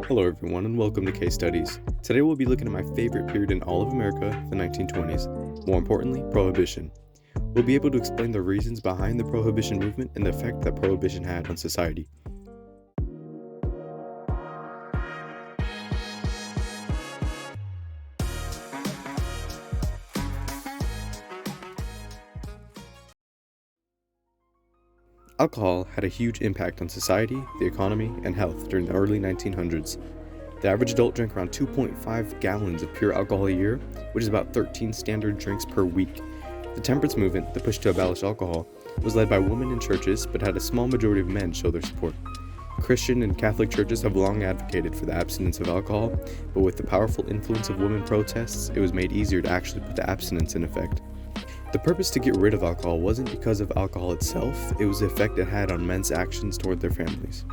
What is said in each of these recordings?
Hello everyone and welcome to Case Studies. Today we'll be looking at my favorite period in all of America, the 1920s. More importantly, Prohibition. We'll be able to explain the reasons behind the Prohibition movement and the effect that Prohibition had on society. Alcohol had a huge impact on society, the economy, and health during the early 1900s. The average adult drank around 2.5 gallons of pure alcohol a year, which is about 13 standard drinks per week. The temperance movement, the push to abolish alcohol, was led by women in churches but had a small majority of men show their support. Christian and Catholic churches have long advocated for the abstinence of alcohol, but with the powerful influence of women protests, it was made easier to actually put the abstinence in effect. The purpose to get rid of alcohol wasn't because of alcohol itself, it was the effect it had on men's actions toward their families.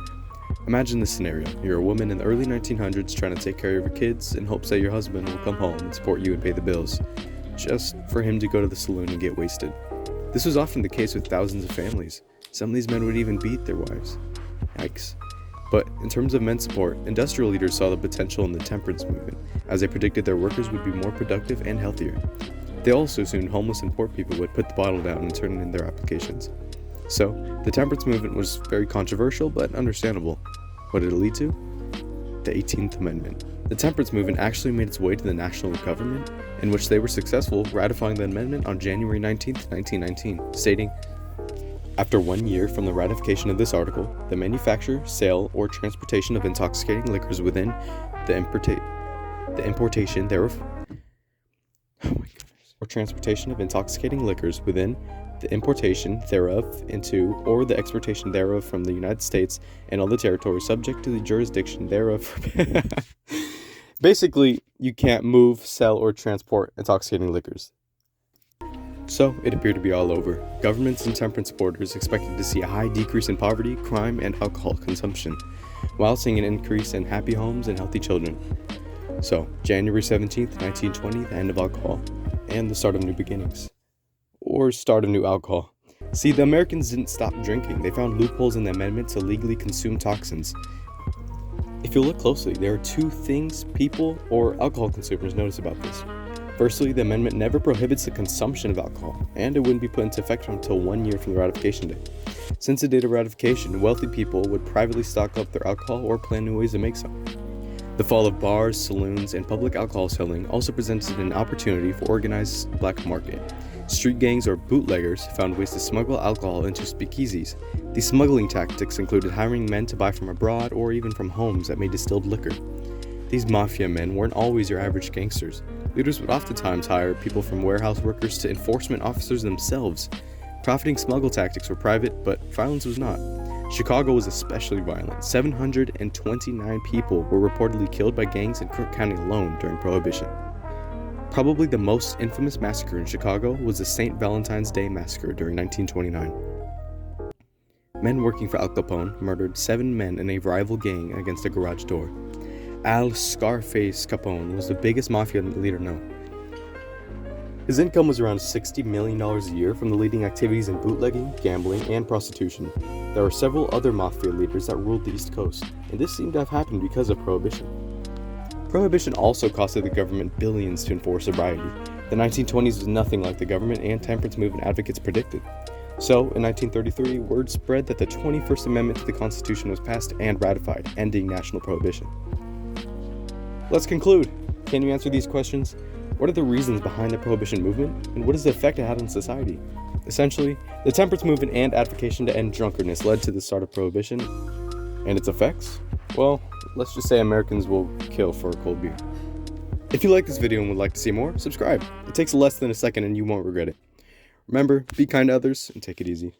Imagine this scenario. You're a woman in the early 1900s trying to take care of your kids in hopes that your husband will come home and support you and pay the bills, just for him to go to the saloon and get wasted. This was often the case with thousands of families. Some of these men would even beat their wives. Yikes. But in terms of men's support, industrial leaders saw the potential in the temperance movement, as they predicted their workers would be more productive and healthier. They also assumed homeless and poor people would put the bottle down and turn in their applications. So, the temperance movement was very controversial but understandable. What did it lead to? The 18th Amendment. The temperance movement actually made its way to the national government, in which they were successful ratifying the amendment on January 19, 1919, stating, "After 1 year from the ratification of this article, the manufacture, sale, or transportation of intoxicating liquors within the importation thereof or transportation of intoxicating liquors within the importation thereof into or the exportation thereof from the United States and all the territories subject to the jurisdiction thereof." Basically, you can't move, sell, or transport intoxicating liquors. So, it appeared to be all over. Governments and temperance supporters expected to see a high decrease in poverty, crime, and alcohol consumption, while seeing an increase in happy homes and healthy children. So, January 17th, 1920, the end of alcohol, and the start of new beginnings. Or start of new alcohol. See, the Americans didn't stop drinking. They found loopholes in the amendment to legally consume toxins. If you look closely, there are two things people or alcohol consumers notice about this. Firstly, the amendment never prohibits the consumption of alcohol, and it wouldn't be put into effect until 1 year from the ratification date. Since the date of ratification, wealthy people would privately stock up their alcohol or plan new ways to make some. The fall of bars, saloons, and public alcohol selling also presented an opportunity for organized black market. Street gangs or bootleggers found ways to smuggle alcohol into speakeasies. These smuggling tactics included hiring men to buy from abroad or even from homes that made distilled liquor. These mafia men weren't always your average gangsters. Leaders would oftentimes hire people from warehouse workers to enforcement officers themselves. Profiting smuggle tactics were private, but violence was not. Chicago was especially violent. 729 people were reportedly killed by gangs in Cook County alone during Prohibition. Probably the most infamous massacre in Chicago was the St. Valentine's Day Massacre during 1929. Men working for Al Capone murdered 7 men in a rival gang against a garage door. Al Scarface Capone was the biggest mafia leader known. His income was around $60 million a year from the leading activities in bootlegging, gambling, and prostitution. There were several other mafia leaders that ruled the East Coast, and this seemed to have happened because of Prohibition. Prohibition also costed the government billions to enforce sobriety. The 1920s was nothing like the government and temperance movement advocates predicted. So, in 1933, word spread that the 21st Amendment to the Constitution was passed and ratified, ending national prohibition. Let's conclude. Can you answer these questions? What are the reasons behind the Prohibition movement, and what is the effect it had on society? Essentially, the temperance movement and advocacy to end drunkenness led to the start of Prohibition, and its effects? Well, let's just say Americans will kill for a cold beer. If you like this video and would like to see more, subscribe. It takes less than a second and you won't regret it. Remember, be kind to others and take it easy.